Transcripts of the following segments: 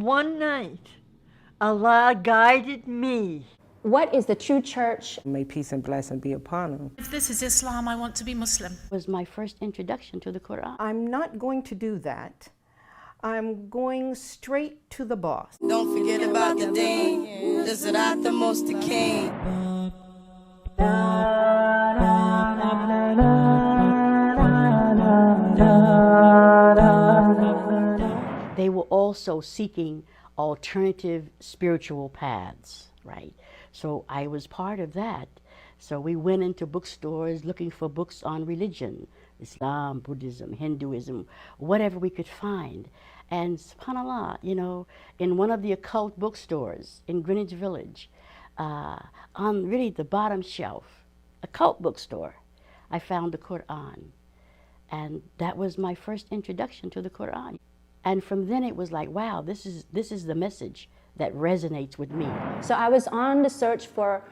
one night, Allah guided me. What is the true church? May peace and blessing be upon them. If this is Islam, I want to be Muslim. It was my first introduction to the Quran. I'm not going to do that. I'm going straight to the boss. Don't forget about the deen. This is not the most the king. They were also seeking alternative spiritual paths, right? So I was part of that. So we went into bookstores looking for books on religion, Islam, Buddhism, Hinduism, whatever we could find. And subhanAllah, you know, in one of the occult bookstores in Greenwich Village, on really the bottom shelf, occult bookstore, I found the Quran. And that was my first introduction to the Quran. And from then it was like, wow, this is the message that resonates with me. So I was on the search for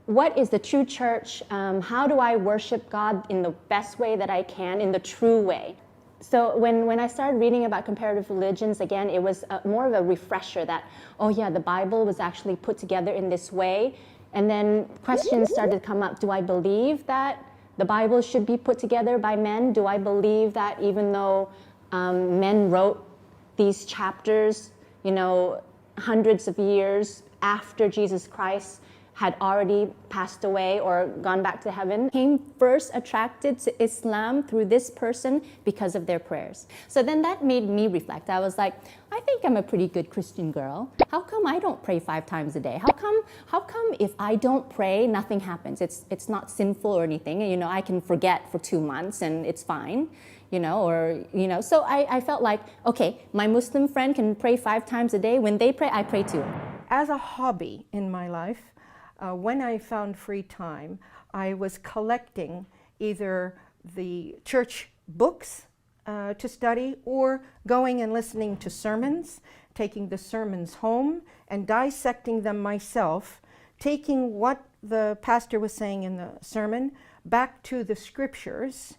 what is the true church? How do I worship God in the best way that I can, in the true way? So when I started reading about comparative religions, again, it was more of a refresher that, oh yeah, the Bible was actually put together in this way. And then questions started to come up. Do I believe that the Bible should be put together by men? Do I believe that even though men wrote these chapters, you know, hundreds of years after Jesus Christ had already passed away or gone back to heaven, came first attracted to Islam through this person because of their prayers. So then that made me reflect. I was like, I think I'm a pretty good Christian girl. How come I don't pray 5 times a day? How come if I don't pray, nothing happens? It's not sinful or anything. You know, I can forget for 2 months and it's fine. You know, or, you know, so I felt like, okay, my Muslim friend can pray 5 times a day. When they pray, I pray too. As a hobby in my life, when I found free time, I was collecting either the church books to study or going and listening to sermons, taking the sermons home and dissecting them myself, taking what the pastor was saying in the sermon back to the scriptures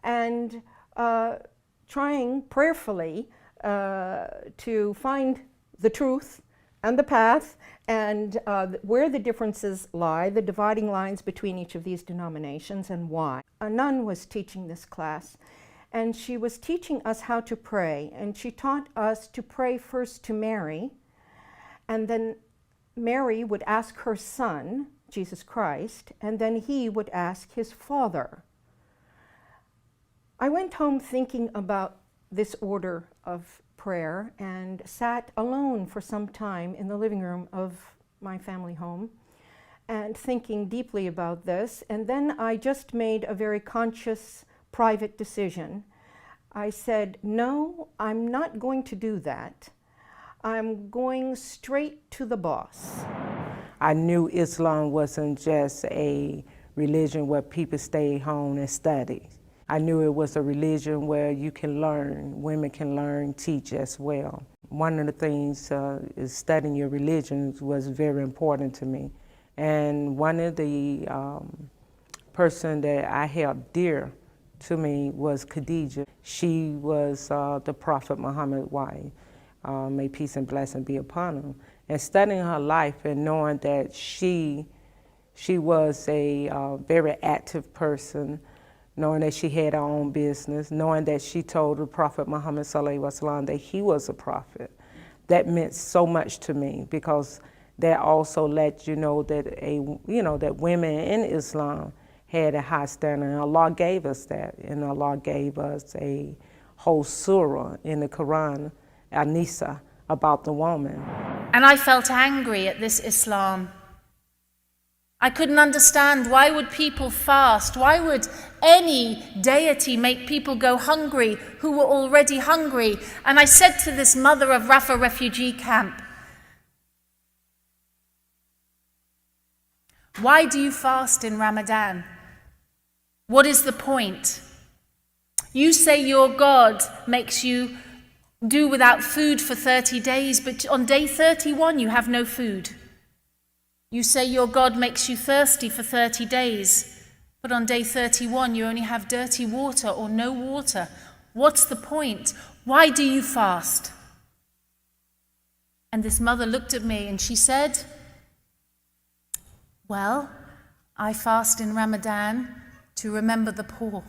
and trying prayerfully to find the truth and the path and where the differences lie, the dividing lines between each of these denominations and why. A nun was teaching this class and she was teaching us how to pray, and she taught us to pray first to Mary, and then Mary would ask her son, Jesus Christ, and then he would ask his father. I went home thinking about this order of prayer and sat alone for some time in the living room of my family home and thinking deeply about this. And then I just made a very conscious, private decision. I said, no, I'm not going to do that. I'm going straight to the boss. I knew Islam wasn't just a religion where people stay home and study. I knew it was a religion where you can learn, women can learn, teach as well. One of the things is studying your religion was very important to me. And one of the person that I held dear to me was Khadijah. She was the Prophet Muhammad's wife. May peace and blessing be upon him. And studying her life and knowing that she was a very active person, knowing that she had her own business, knowing that she told the Prophet Muhammad ﷺ that he was a prophet. That meant so much to me because that also let you know that that women in Islam had a high standard, and Allah gave us that, and Allah gave us a whole surah in the Quran, An-Nisa, about the woman. And I felt angry at this Islam. I couldn't understand, why would people fast? Why would any deity make people go hungry who were already hungry? And I said to this mother of Rafah refugee camp, why do you fast in Ramadan? What is the point? You say your God makes you do without food for 30 days, but on day 31 you have no food. You say your God makes you thirsty for 30 days, but on day 31 you only have dirty water or no water. What's the point? Why do you fast? And this mother looked at me and she said, well, I fast in Ramadan to remember the poor.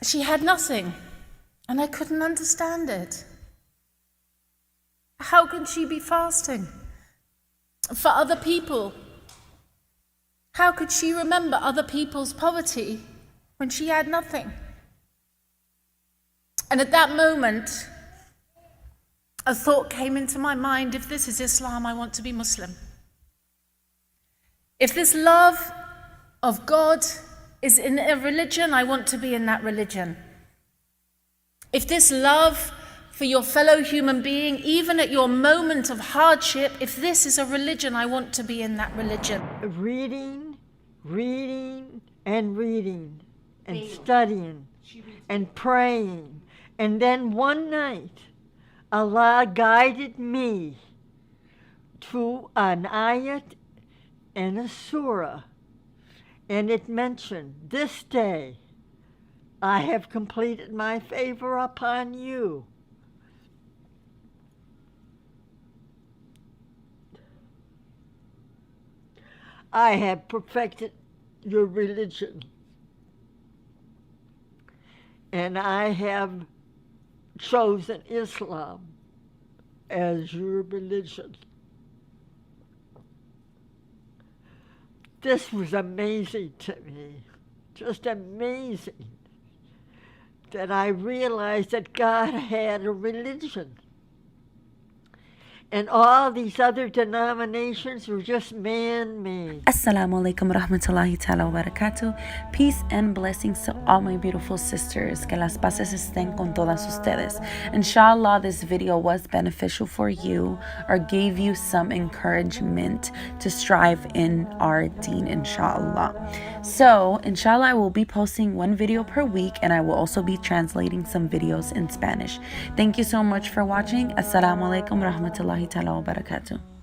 She had nothing, and I couldn't understand it. How can she be fasting for other people? How could she remember other people's poverty when she had nothing? And at that moment, a thought came into my mind: if this is Islam, I want to be Muslim. If this love of God is in a religion, I want to be in that religion. If this love for your fellow human being, even at your moment of hardship, if this is a religion, I want to be in that religion. Reading, and studying, and praying. And then one night, Allah guided me to an ayat and a surah. And it mentioned, this day I have completed my favor upon you. I have perfected your religion. And I have chosen Islam as your religion. This was amazing to me, just amazing, that I realized that God had a religion. And all these other denominations were just man-made. Assalamu alaikum rahmatullahi ta'ala wa barakatuh. Peace and blessings to all my beautiful sisters. Que las paces estén con todas ustedes. Inshallah, this video was beneficial for you or gave you some encouragement to strive in our deen, inshallah. So, inshallah, I will be posting one video per week, and I will also be translating some videos in Spanish. Thank you so much for watching. Assalamu alaikum rahmatullahi ta'ala wa barakatuh.